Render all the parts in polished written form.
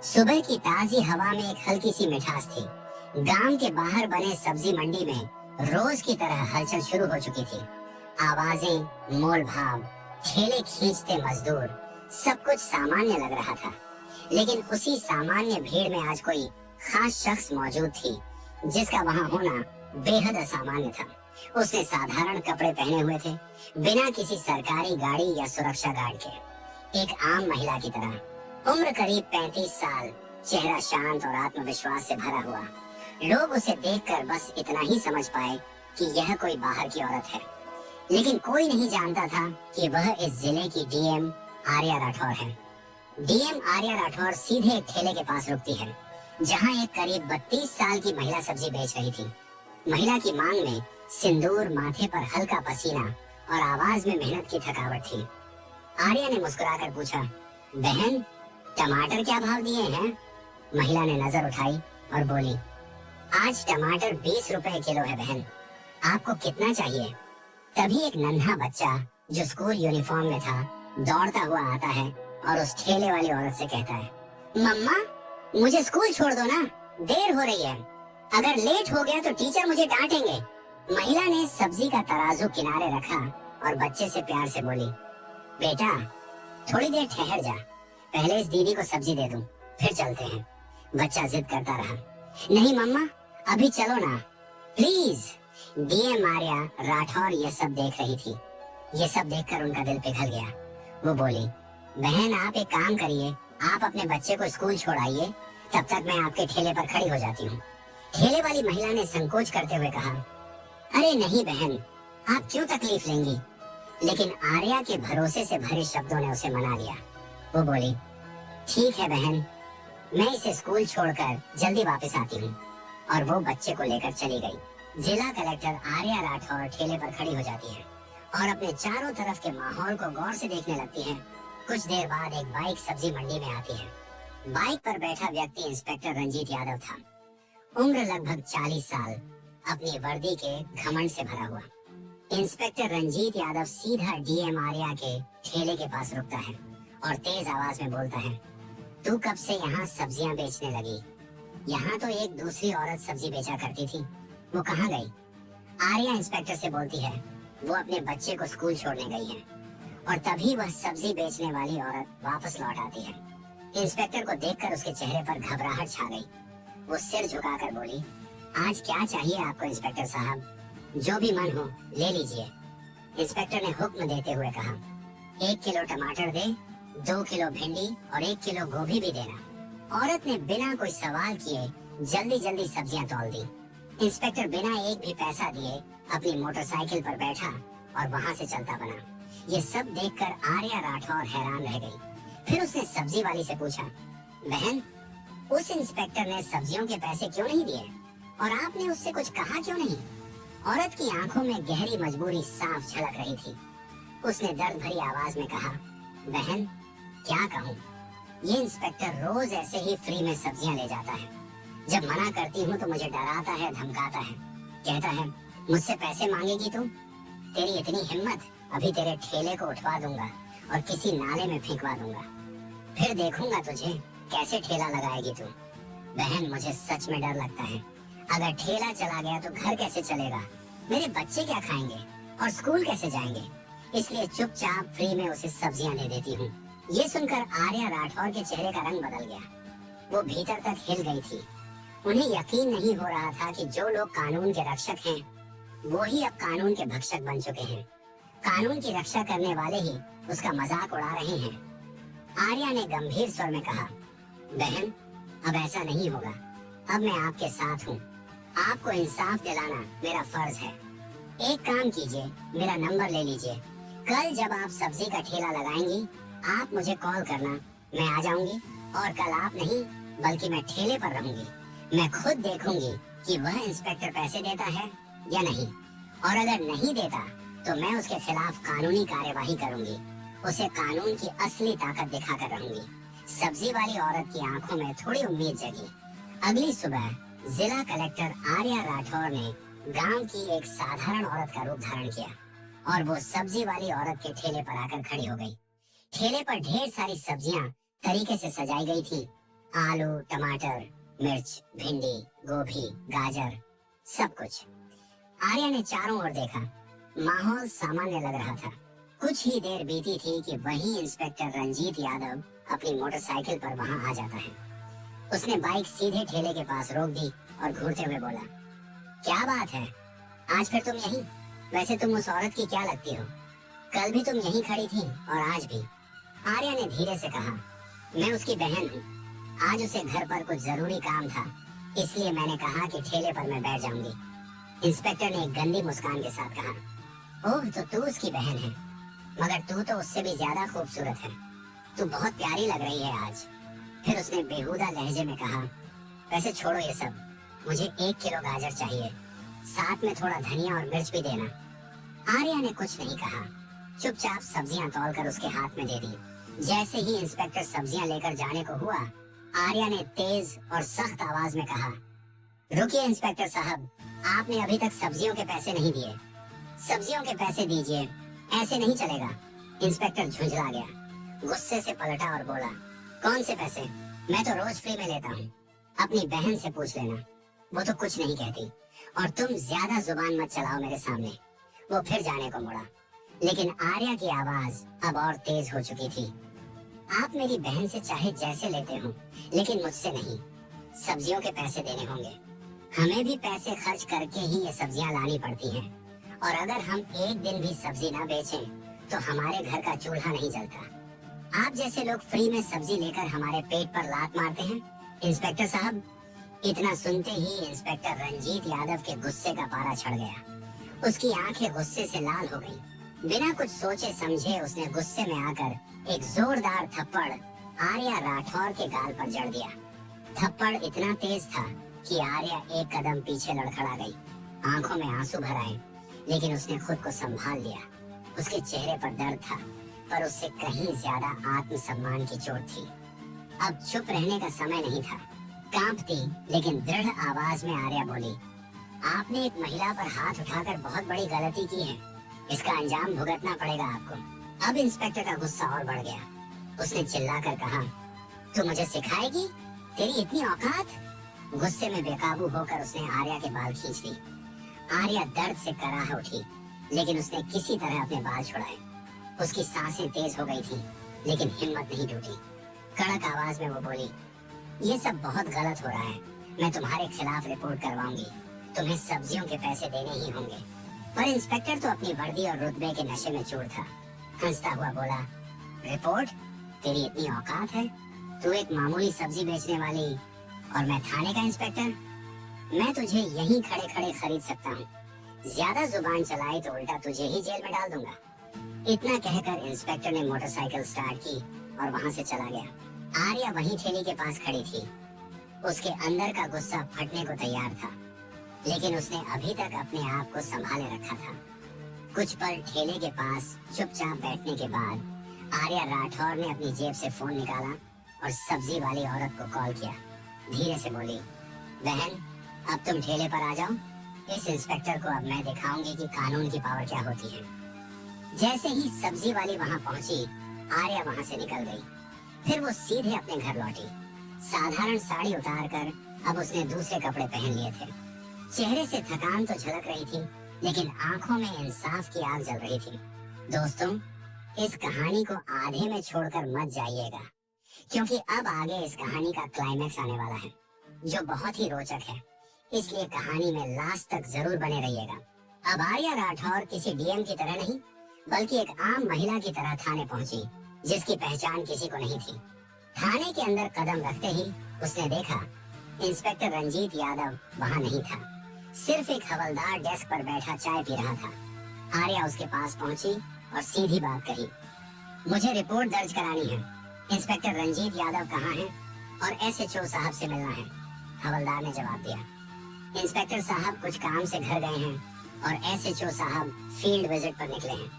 सुबह की ताजी हवा में एक हल्की सी मिठास थी। गांव के बाहर बने सब्जी मंडी में रोज की तरह हलचल शुरू हो चुकी थी। आवाजें, मोल भाव, ठेले खींचते मजदूर, सब कुछ सामान्य लग रहा था। लेकिन उसी सामान्य भीड़ में आज कोई खास शख्स मौजूद थी जिसका वहां होना बेहद असामान्य था। उसने साधारण कपड़े पहने हुए थे, बिना किसी सरकारी गाड़ी या सुरक्षा गार्ड के। एक आम महिला की तरह, उम्र करीब 35 साल, चेहरा शांत और आत्मविश्वास से भरा हुआ। लोग उसे देखकर बस इतना ही समझ पाए कि यह कोई बाहर की औरत है। लेकिन कोई नहीं जानता था कि वह इस जिले की डीएम आर्या राठौर है। डीएम आर्या राठौर सीधे एक ठेले के पास रुकती है, जहां एक करीब 32 साल की महिला सब्जी बेच रही थी। महिला की मांग में सिंदूर, माथे पर हल्का पसीना और आवाज में मेहनत की थकावट थी। आर्या ने मुस्कुराकर पूछा, बहन, टमाटर क्या भाव दिए हैं? महिला ने नजर उठाई और बोली, आज टमाटर 20 रुपए किलो है बहन, आपको कितना चाहिए? तभी एक नन्हा बच्चा जो स्कूल यूनिफॉर्म में था दौड़ता हुआ आता है और उस ठेले वाली औरत से कहता है, मम्मा, मुझे स्कूल छोड़ दो ना, देर हो रही है। अगर लेट हो गया तो टीचर मुझे डांटेंगे। महिला ने सब्जी का तराजू किनारे रखा और बच्चे से प्यार से बोली, बेटा, थोड़ी देर ठहर जा, पहले इस दीदी को सब्जी दे दूं, फिर चलते हैं। बच्चा जिद करता रहा, नहीं मम्मा, अभी चलो ना, प्लीज। डीएम आर्या राठौर ये सब देख रही थी। ये सब देखकर उनका दिल पिघल गया। वो बोली, बहन, आप एक काम करिए, आप अपने बच्चे को स्कूल छोड़ाइए, तब तक मैं आपके ठेले पर खड़ी हो जाती हूँ। ठेले वाली महिला ने संकोच करते हुए कहा, अरे नहीं बहन, आप क्यों तकलीफ लेंगी? लेकिन आर्या के भरोसे से भरे शब्दों ने उसे मना लिया। वो बोली, ठीक है बहन, मैं इसे स्कूल छोड़कर जल्दी वापस आती हूँ। और वो बच्चे को लेकर चली गई। जिला कलेक्टर आर्या राठौर ठेले पर खड़ी हो जाती है और अपने चारों तरफ के माहौल को गौर से देखने लगती है। कुछ देर बाद एक बाइक सब्जी मंडी में आती है। बाइक पर बैठा व्यक्ति इंस्पेक्टर रंजीत यादव था। उम्र लगभग 40 साल, अपनी वर्दी के घमंड से भरा हुआ। इंस्पेक्टर रंजीत यादव सीधा डीएम आर्या के ठेले के पास रुकता है और तेज आवाज में बोलता है, तू कब से यहाँ सब्जियां बेचने लगी? यहाँ तो एक दूसरी औरत सब्जी बेचा करती थी, वो कहाँ गई? आर्या इंस्पेक्टर से बोलती है, वो अपने बच्चे को स्कूल छोड़ने गई है। और तभी वह सब्जी बेचने वाली औरत वापस लौट आती है। इंस्पेक्टर को देखकर उसके चेहरे पर घबराहट छा गई। वो सिर झुकाकर बोली, आज क्या चाहिए आपको इंस्पेक्टर साहब? जो भी मन हो ले लीजिए। इंस्पेक्टर ने हुक्म देते हुए कहा, 1 किलो टमाटर दे, 2 किलो भिंडी और 1 किलो गोभी भी देना। औरत ने बिना कोई सवाल किए जल्दी जल्दी सब्जियां तौल दी। इंस्पेक्टर बिना एक भी पैसा दिए अपनी मोटरसाइकिल पर बैठा और वहां से चलता बना। ये सब देखकर आर्या राठौर हैरान रह गई। फिर उसने सब्जी वाली से पूछा, बहन, उस इंस्पेक्टर ने सब्जियों के पैसे क्यों नहीं दिए और आपने उससे कुछ कहा क्यों नहीं? औरत की आंखों में गहरी मजबूरी साफ झलक रही थी। उसने दर्द भरी आवाज में कहा, बहन, क्या कहूँ, ये इंस्पेक्टर रोज ऐसे ही फ्री में सब्जियां ले जाता है। जब मना करती हूँ तो मुझे डराता है, धमकाता है, कहता है मुझसे पैसे मांगेगी तू? तेरी इतनी हिम्मत, अभी तेरे ठेले को उठवा दूंगा और किसी नाले में फेंकवा दूंगा, फिर देखूंगा तुझे कैसे ठेला लगाएगी तू। बहन, मुझे सच में डर लगता है, अगर ठेला चला गया तो घर कैसे चलेगा, मेरे बच्चे क्या खाएंगे और स्कूल कैसे जाएंगे? इसलिए चुपचाप फ्री में उसे सब्जियां दे देती हूँ। ये सुनकर आर्या राठौर के चेहरे का रंग बदल गया। वो भीतर तक हिल गई थी। उन्हें यकीन नहीं हो रहा था कि जो लोग कानून के रक्षक हैं, वो ही अब कानून के भक्षक बन चुके हैं। कानून की रक्षा करने वाले ही उसका मजाक उड़ा रहे हैं। आर्या ने गंभीर स्वर में कहा, बहन, अब ऐसा नहीं होगा, अब मैं आपके साथ हूँ। आपको इंसाफ दिलाना मेरा फर्ज है। एक काम कीजिए, मेरा नंबर ले लीजिए। कल जब आप सब्जी का ठेला लगाएंगी, आप मुझे कॉल करना, मैं आ जाऊंगी। और कल आप नहीं बल्कि मैं ठेले पर रहूंगी। मैं खुद देखूंगी कि वह इंस्पेक्टर पैसे देता है या नहीं, और अगर नहीं देता तो मैं उसके खिलाफ कानूनी कार्यवाही करूंगी। उसे कानून की असली ताकत दिखाकर रहूंगी। सब्जी वाली औरत की आंखों में थोड़ी उम्मीद जगी। अगली सुबह जिला कलेक्टर आर्या राठौर ने गांव की एक साधारण औरत का रूप धारण किया और वो सब्जी वाली औरत के ठेले पर आकर खड़ी हो गई। ठेले पर ढेर सारी सब्जियां तरीके से सजाई गई थी। आलू, टमाटर, मिर्च, भिंडी, गोभी, गाजर, सब कुछ। आर्या ने चारों ओर देखा। माहौल सामान्य लग रहा था। कुछ ही देर बीती थी कि वही इंस्पेक्टर रंजीत यादव अपनी मोटरसाइकिल पर वहां आ जाता है। उसने बाइक सीधे ठेले के पास रोक दी और घूरते हुए बोला, क्या बात है, आज फिर तुम यहीं? वैसे तुम उस औरत की क्या लगती हो? कल भी तुम यहीं खड़ी थी और आज भी। आर्या ने धीरे से कहा, मैं उसकी बहन हूँ। आज उसे घर पर कुछ जरूरी काम था, इसलिए मैंने कहा कि ठेले पर मैं बैठ जाऊंगी। इंस्पेक्टर ने एक गंदी मुस्कान के साथ कहा, ओह, तो तू उसकी बहन है, मगर तू तो उससे भी ज्यादा खूबसूरत है। तू बहुत प्यारी लग रही है आज। फिर उसने बेहुदा लहजे में कहा, वैसे छोड़ो ये सब, मुझे 1 किलो गाजर चाहिए, साथ में थोड़ा धनिया और मिर्च भी देना। आर्या ने कुछ नहीं कहा, चुपचाप सब्जियां तौलकर उसके हाथ में दे दी। जैसे ही इंस्पेक्टर सब्जियां लेकर जाने को हुआ, आर्या ने तेज और सख्त आवाज में कहा, रुकिए इंस्पेक्टर साहब, आपने अभी तक सब्जियों के पैसे नहीं दिए। सब्जियों के पैसे दीजिए, ऐसे नहीं चलेगा। इंस्पेक्टर झुंझला गया, गुस्से से पलटा और बोला, कौन से पैसे? मैं तो रोज फ्री में लेता हूँ, अपनी बहन से पूछ लेना, वो तो कुछ नहीं कहती। और तुम ज्यादा जुबान मत चलाओ मेरे सामने। वो फिर जाने को मुड़ा, लेकिन आर्या की आवाज अब और तेज हो चुकी थी। आप मेरी बहन से चाहे जैसे लेते हो, लेकिन मुझसे नहीं। सब्जियों के पैसे देने होंगे। हमें भी पैसे खर्च करके ही ये सब्जियां लानी पड़ती हैं, और अगर हम एक दिन भी सब्जी ना बेचें, तो हमारे घर का चूल्हा नहीं जलता। आप जैसे लोग फ्री में सब्जी लेकर हमारे पेट पर लात मारते हैं। इंस्पेक्टर साहब। इतना सुनते ही इंस्पेक्टर रंजीत यादव के गुस्से का पारा चढ़ गया। उसकी आंखें गुस्से से लाल हो गईं। बिना कुछ सोचे समझे उसने गुस्से में आकर एक जोरदार थप्पड़ आर्या राठौर के गाल पर जड़ दिया। थप्पड़ इतना तेज था कि आर्या एक कदम पीछे लड़खड़ा गई। आंखों में आंसू भर आए, लेकिन उसने खुद को संभाल लिया। उसके चेहरे पर दर्द था, पर उससे कहीं ज्यादा आत्मसम्मान की चोट थी। अब चुप रहने का समय नहीं था। कांपती लेकिन दृढ़ आवाज में आर्या बोली, आपने एक महिला पर हाथ उठाकर बहुत बड़ी गलती की है। इसका अंजाम भुगतना पड़ेगा आपको। अब इंस्पेक्टर का गुस्सा और बढ़ गया। उसने चिल्लाकर कहा, तू मुझे सिखाएगी? तेरी इतनी औकात? गुस्से में बेकाबू होकर उसने आर्या के बाल खींच ली। आर्या दर्द से कराह उठी, लेकिन उसने किसी तरह अपने बाल छुड़ाए। उसकी सांसें तेज हो गई थी, लेकिन हिम्मत नहीं टूटी। कड़क आवाज में वो बोली, ये सब बहुत गलत हो रहा है। मैं तुम्हारे खिलाफ रिपोर्ट करवाऊंगी। तुम्हें सब्जियों के पैसे देने ही होंगे। पर इंस्पेक्टर तो अपनी वर्दी और रुतबे के नशे में चूर था। हंसता हुआ बोला, रिपोर्ट? तेरी इतनी औकात है? तू एक मामूली सब्जी बेचने वाली और मैं थाने का इंस्पेक्टर? मैं तुझे यहीं खड़े खड़े खरीद सकता हूँ। ज्यादा जुबान चलाई तो उल्टा तुझे ही जेल में डाल दूंगा। इतना कहकर इंस्पेक्टर ने मोटरसाइकिल स्टार्ट की और वहाँ से चला गया। आर्या वहीं ठेले के पास खड़ी थी। उसके अंदर का गुस्सा फटने को तैयार था, लेकिन उसने अभी तक अपने आप को संभाले रखा था। कुछ पल ठेले के पास चुपचाप बैठने के बाद आर्या राठौर ने अपनी जेब से फोन निकाला और सब्जी वाली औरत को कॉल किया। धीरे से बोली, बहन, अब तुम ठेले पर आ जाओ। इस इंस्पेक्टर को अब मैं दिखाऊंगी कि कानून की पावर क्या होती है। जैसे ही सब्जी वाली वहां पहुंची, आर्या वहां से निकल गई। फिर वो सीधे अपने घर लौटी। साधारण साड़ी उतारकर अब उसने दूसरे कपड़े पहन लिए थे। चेहरे से थकान तो झलक रही थी, लेकिन आंखों में इंसाफ की आग जल रही थी। दोस्तों, इस कहानी को आधे में छोड़कर मत जाइएगा, क्योंकि अब आगे इस कहानी का क्लाइमैक्स आने वाला है, जो बहुत ही रोचक है। इसलिए कहानी में लास्ट तक जरूर बने रहिएगा। अब आर्या राठौर किसी डीएम की तरह नहीं, बल्कि एक आम महिला की तरह थाने पहुंची, जिसकी पहचान किसी को नहीं थी। थाने के अंदर कदम रखते ही उसने देखा इंस्पेक्टर रंजीत यादव वहां नहीं था। सिर्फ एक हवलदार डेस्क पर बैठा चाय पी रहा था। आर्या उसके पास पहुंची और सीधी बात कही, मुझे रिपोर्ट दर्ज करानी है। इंस्पेक्टर रंजीत यादव कहाँ हैं और एसएचओ साहब से मिलना है। हवलदार ने जवाब दिया, इंस्पेक्टर साहब कुछ काम से घर गए हैं और एसएचओ साहब फील्ड विजिट पर निकले हैं।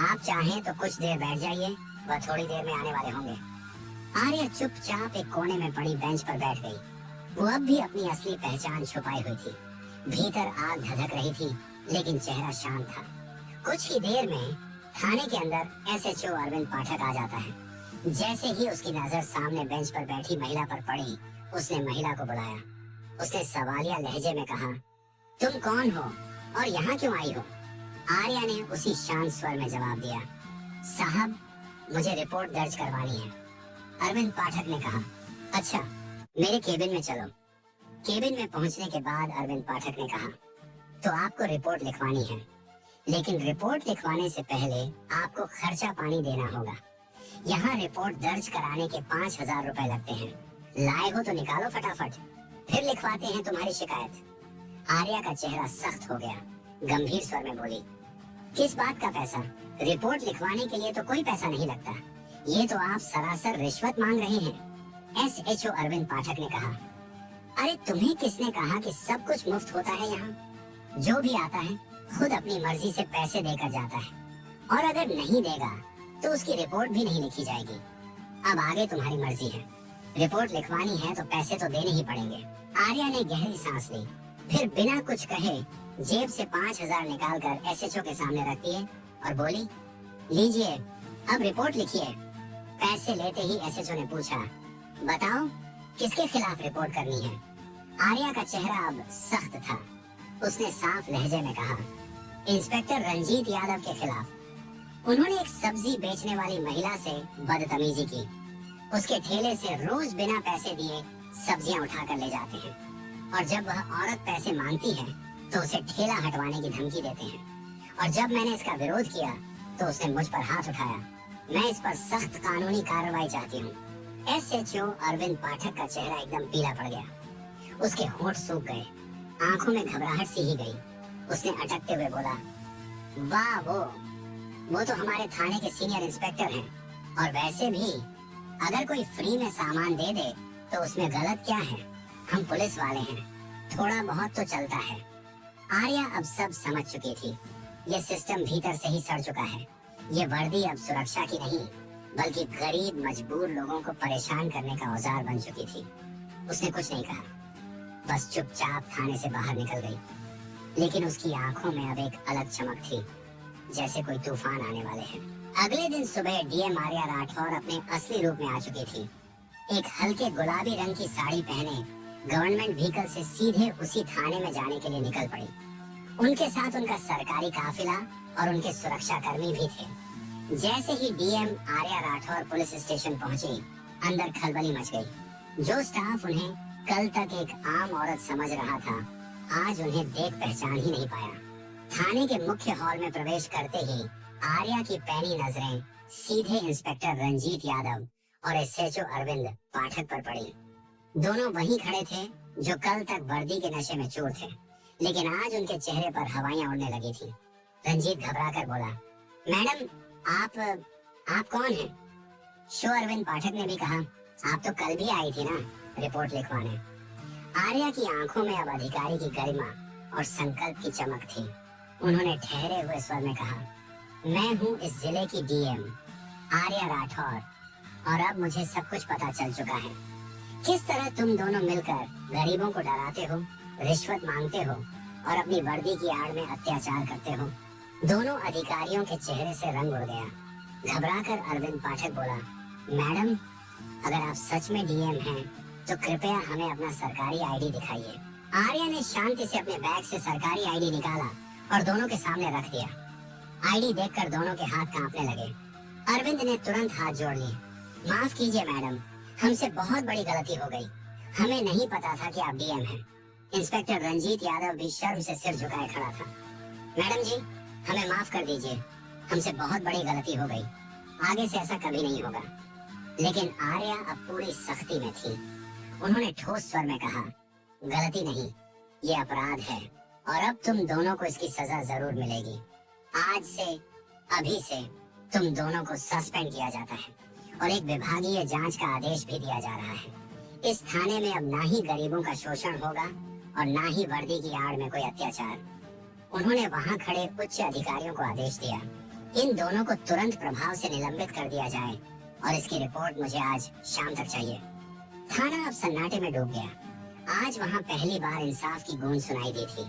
आप चाहें तो कुछ देर बैठ जाइए, वह थोड़ी देर में आने वाले होंगे। आर्या चुपचाप एक कोने में पड़ी बेंच पर बैठ गई। वो अब भी अपनी असली पहचान छुपाई हुई थी। भीतर आग धधक रही थी, लेकिन चेहरा शांत था। कुछ ही देर में थाने के अंदर एसएचओ अरविंद पाठक आ जाता है। जैसे ही उसकी नजर सामने बेंच पर बैठी महिला पर पड़ी, उसने महिला को बुलाया। उसने सवालिया लहजे में कहा, तुम कौन हो और यहाँ क्यों आई हो? आर्या ने उसी शांत स्वर में जवाब दिया, साहब, मुझे रिपोर्ट दर्ज करवानी है। अरविंद पाठक ने कहा, अच्छा, मेरे केबिन में चलो। केबिन में पहुंचने के बाद अरविंद पाठक ने कहा, तो आपको रिपोर्ट लिखवानी है, लेकिन रिपोर्ट लिखवाने से पहले आपको खर्चा पानी देना होगा। यहाँ रिपोर्ट दर्ज कराने के 5,000 रुपए लगते हैं। लाए हो तो निकालो फटाफट, फिर लिखवाते हैं तुम्हारी शिकायत। आर्या का चेहरा सख्त हो गया। गंभीर स्वर में बोली, किस बात का पैसा? रिपोर्ट लिखवाने के लिए तो कोई पैसा नहीं लगता। ये तो आप सरासर रिश्वत मांग रहे हैं। SHO अरविंद पाठक ने कहा, अरे तुम्हें किसने कहा कि सब कुछ मुफ्त होता है यहाँ? जो भी आता है खुद अपनी मर्जी से पैसे देकर जाता है, और अगर नहीं देगा तो उसकी रिपोर्ट भी नहीं लिखी जाएगी। अब आगे तुम्हारी मर्जी है। रिपोर्ट लिखवानी है तो पैसे तो देने ही पड़ेंगे। आर्या ने गहरी सांस ली, फिर बिना कुछ कहे जेब से 5,000 निकालकर SHO के सामने रख दिए और बोली, लीजिए, अब रिपोर्ट लिखिए। पैसे लेते ही SHO ने पूछा, बताओ किसके खिलाफ रिपोर्ट करनी है? आर्या का चेहरा अब सख्त था। उसने साफ लहजे में कहा, इंस्पेक्टर रंजीत यादव के खिलाफ। उन्होंने एक सब्जी बेचने वाली महिला से बदतमीजी की। उसके ठेले से रोज बिना पैसे दिए सब्जियां उठा कर ले जाते हैं, और जब वह औरत पैसे मांगती है तो उसे ठेला हटवाने की धमकी देते हैं। और जब मैंने इसका विरोध किया तो उसने मुझ पर हाथ उठाया। मैं इस पर सख्त कानूनी कार्रवाई चाहती हूँ। SHO अरविंद पाठक का चेहरा एकदम पीला पड़ गया। उसके होंठ सूख गए, आंखों में घबराहट सी ही गई। उसने अटकते हुए बोला, वाह, वो तो हमारे थाने के सीनियर इंस्पेक्टर हैं, और वैसे भी अगर कोई फ्री में सामान दे दे तो उसमें गलत क्या है? हम पुलिस वाले हैं, थोड़ा बहुत तो चलता है। आर्या अब सब समझ चुकी थी। ये सिस्टम भीतर से ही सड़ चुका है। ये वर्दी अब सुरक्षा की नहीं, बल्कि गरीब मजबूर लोगों को परेशान करने का औजार बन चुकी थी। उसने कुछ नहीं कहा, बस चुपचाप थाने से बाहर निकल गई। लेकिन उसकी आंखों में अब एक अलग चमक थी, जैसे कोई तूफान आने वाले हैं। अगले दिन सुबह DM आर्या राठौर अपने असली रूप में आ चुकी थी। एक हल्के गुलाबी रंग की साड़ी पहने गवर्नमेंट व्हीकल से सीधे उसी थाने में जाने के लिए निकल पड़ी। उनके साथ उनका सरकारी काफिला और उनके सुरक्षा कर्मी भी थे। जैसे ही DM Arya Rathore police station पहुंची, अंदर खलबली मच गई। जो स्टाफ उन्हें कल तक एक आम औरत समझ रहा था, आज उन्हें देख पहचान ही नहीं पाया। थाने के मुख्य हॉल में प्रवेश करते ही आर्या की पैनी नजरें सीधे इंस्पेक्टर रंजीत यादव और SHO अरविंद पाठक पर पड़ी। दोनों वहीं खड़े थे जो कल तक वर्दी के नशे में चूर थे, लेकिन आज उनके चेहरे पर हवाएं उड़ने लगी थी। रंजीत घबराकर बोला, मैडम, आप कौन हैं? शो अरविंद पाठक ने भी कहा, आप तो कल भी आई थी ना रिपोर्ट लिखवाने। आर्या की आंखों में अब अधिकारी की गरिमा और संकल्प की चमक थी। उन्होंने ठहरे हुए स्वर में कहा, मैं हूँ इस जिले की DM आर्या राठौर, और अब मुझे सब कुछ पता चल चुका है। किस तरह तुम दोनों मिलकर गरीबों को डराते हो, रिश्वत मांगते हो और अपनी वर्दी की आड़ में अत्याचार करते हो। दोनों अधिकारियों के चेहरे से रंग उड़ गया। घबराकर अरविंद पाठक बोला, मैडम, अगर आप सच में DM हैं तो कृपया हमें अपना सरकारी ID दिखाइए। आर्या ने शांति से अपने बैग से सरकारी ID निकाला और दोनों के सामने रख दिया। ID देखकर दोनों के हाथ कांपने लगे। अरविंद ने तुरंत हाथ जोड़ लिए। माफ कीजिए मैडम, हमसे बहुत बड़ी गलती हो गई। हमें नहीं पता था कि आप DM हैं। इंस्पेक्टर रंजीत यादव भी शर्म से सिर झुकाए खड़ा था। मैडम जी, हमें माफ कर दीजिए, हमसे बहुत बड़ी गलती हो गई। आगे से ऐसा कभी नहीं होगा। लेकिन आर्या अब पूरी सख्ती में थी। उन्होंने ठोस स्वर में कहा, गलती नहीं, ये अपराध है, और अब तुम दोनों को इसकी सजा जरूर मिलेगी। आज से, अभी से तुम दोनों को सस्पेंड किया जाता है और एक विभागीय जांच का आदेश भी दिया जा रहा है। इस थाने में अब ना ही गरीबों का शोषण होगा और ना ही वर्दी की आड़ में कोई अत्याचार। उन्होंने वहां खड़े उच्च अधिकारियों को आदेश दिया, इन दोनों को तुरंत प्रभाव से निलंबित कर दिया जाए और इसकी रिपोर्ट मुझे आज शाम तक चाहिए। थाना अब सन्नाटे में डूब गया। आज वहां पहली बार इंसाफ की गूंज सुनाई दी थी।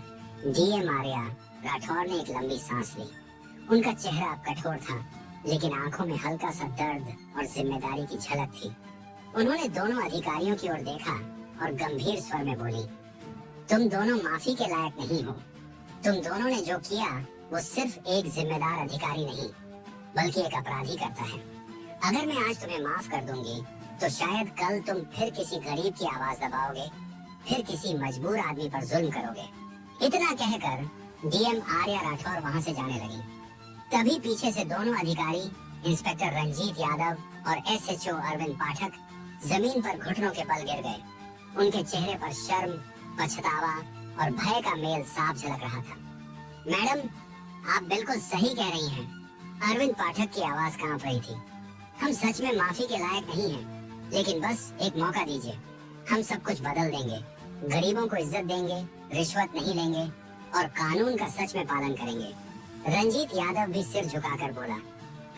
DM आर्या राठौर ने एक लंबी सांस ली। उनका चेहरा अब कठोर था, लेकिन आंखों में हल्का सा दर्द और जिम्मेदारी की झलक थी। उन्होंने दोनों अधिकारियों की ओर देखा और गंभीर स्वर में बोली, तुम दोनों माफी के लायक नहीं हो। तुम दोनों ने जो किया वो सिर्फ एक जिम्मेदार अधिकारी नहीं बल्कि एक अपराधी करता है। अगर मैं आज तुम्हें माफ कर दूंगी तो शायद कल तुम फिर किसी गरीब की आवाज दबाओगे, फिर किसी मजबूर आदमी पर जुल्म करोगे। इतना कहकर डीएम आर्या राठौर वहां से जाने लगी। तभी पीछे से दोनों अधिकारी इंस्पेक्टर रंजीत यादव और एसएचओ अरविंद पाठक जमीन पर घुटनों के बल गिर गए। उनके चेहरे पर शर्म, पछतावा और भय का मेल साफ झलक रहा था। मैडम, आप बिल्कुल सही कह रही हैं। अरविंद पाठक की आवाज कांप रही थी। हम सच में माफी के लायक नहीं हैं, लेकिन बस एक मौका दीजिए। हम सब कुछ बदल देंगे, गरीबों को इज्जत देंगे, रिश्वत नहीं लेंगे और कानून का सच में पालन करेंगे। रंजीत यादव भी सिर झुकाकर बोला,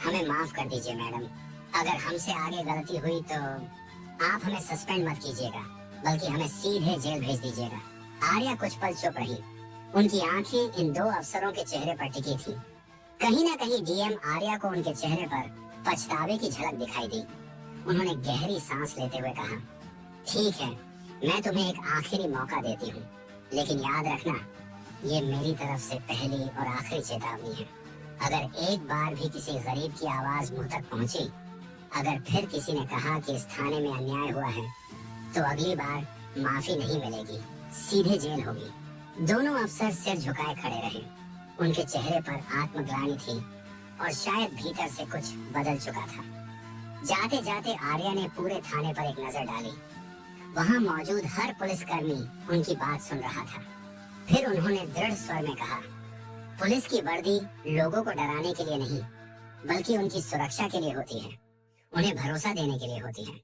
हमें माफ कर दीजिए मैडम। अगर हमसे आगे गलती हुई तो आप हमें सस्पेंड मत कीजिएगा, बल्कि हमें सीधे जेल भेज दीजिएगा। आर्या कुछ पल चुप रही। उनकी आंखें इन दो अफसरों के चेहरे पर टिकी थी। कहीं न कहीं डीएम आर्या को उनके चेहरे पर पछतावे की झलक दिखाई दी। उन्होंने गहरी सांस लेते हुए कहा, ठीक है, मैं तुम्हें एक आखिरी मौका देती हूँ, लेकिन याद रखना, ये मेरी तरफ से पहली और आखिरी चेतावनी है। अगर एक बार भी किसी गरीब की आवाज मुंह तक पहुंची, अगर फिर किसी ने कहा कि इस थाने में अन्याय हुआ है, तो अगली बार माफी नहीं मिलेगी, सीधे जेल होगी। दोनों अफसर सिर झुकाए खड़े रहे। उनके चेहरे पर आत्मग्लानि थी और शायद भीतर से कुछ बदल चुका था। जाते जाते आर्या ने पूरे थाने पर एक नजर डाली। वहां मौजूद हर पुलिसकर्मी उनकी बात सुन रहा था। फिर उन्होंने दृढ़ स्वर में कहा, पुलिस की वर्दी लोगों को डराने के लिए नहीं, बल्कि उनकी सुरक्षा के लिए होती है, उन्हें भरोसा देने के लिए होती है।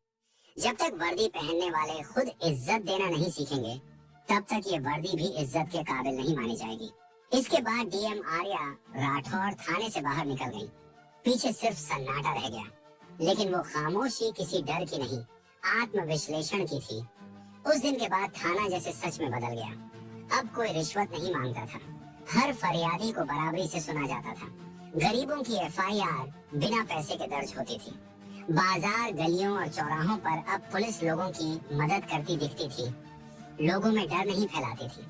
जब तक वर्दी पहनने वाले खुद इज्जत देना नहीं सीखेंगे, तब तक ये वर्दी भी इज्जत के काबिल नहीं मानी जाएगी। इसके बाद डीएम आर्या राठौर थाने से बाहर निकल गई। पीछे सिर्फ सन्नाटा रह गया, लेकिन वो खामोशी किसी डर की नहीं, आत्मविश्लेषण की थी। उस दिन के बाद थाना जैसे सच में बदल गया। अब कोई रिश्वत नहीं मांगता था, हर फरियादी को बराबरी से सुना जाता था। गरीबों की एफआईआर बिना पैसे के दर्ज होती थी। बाजार, गलियों और चौराहों पर अब पुलिस लोगों की मदद करती दिखती थी, लोगों में डर नहीं फैलाती थी।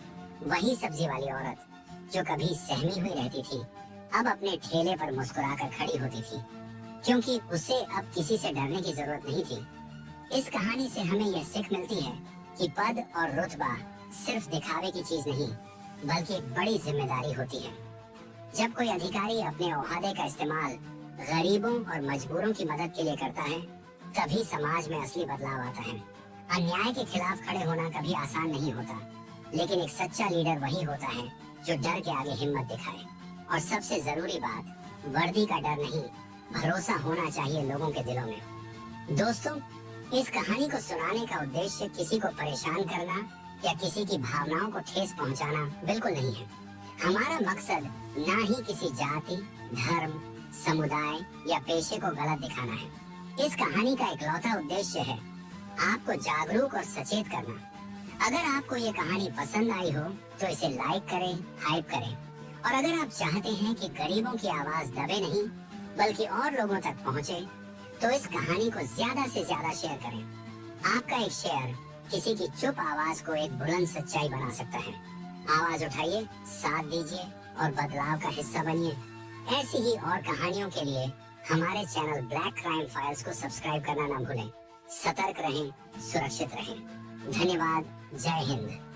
वही सब्जी वाली औरत जो कभी सहमी हुई रहती थी, अब अपने ठेले पर मुस्कुराकर खड़ी होती थी, क्योंकि उसे अब किसी से डरने की जरूरत नहीं थी। इस कहानी से हमें यह सीख मिलती है कि पद और रुतबा सिर्फ दिखावे की चीज नहीं, बल्कि एक बड़ी जिम्मेदारी होती है। जब कोई अधिकारी अपने ओहदे का इस्तेमाल गरीबों और मजबूरों की मदद के लिए करता है, तभी समाज में असली बदलाव आता है। अन्याय के खिलाफ खड़े होना कभी आसान नहीं होता, लेकिन एक सच्चा लीडर वही होता है जो डर के आगे हिम्मत दिखाए। और सबसे जरूरी बात, वर्दी का डर नहीं, भरोसा होना चाहिए लोगों के दिलों में। दोस्तों, इस कहानी को सुनाने का उद्देश्य किसी को परेशान करना या किसी की भावनाओं को ठेस पहुंचाना बिल्कुल नहीं है। हमारा मकसद ना ही किसी जाति, धर्म, समुदाय या पेशे को गलत दिखाना है। इस कहानी का इकलौता उद्देश्य है आपको जागरूक और सचेत करना। अगर आपको ये कहानी पसंद आई हो तो इसे लाइक करें, हाइप करें। और अगर आप चाहते हैं कि गरीबों की आवाज दबे नहीं बल्कि और लोगों तक पहुंचे, तो इस कहानी को ज्यादा से ज्यादा शेयर करें। आपका एक शेयर किसी की चुप आवाज को एक बुलंद सच्चाई बना सकता है। आवाज उठाइए, साथ दीजिए और बदलाव का हिस्सा बनिए। ऐसी ही और कहानियों के लिए हमारे चैनल ब्लैक क्राइम फाइल्स को सब्सक्राइब करना ना भूलें। सतर्क रहें, सुरक्षित रहें। धन्यवाद। जय हिंद।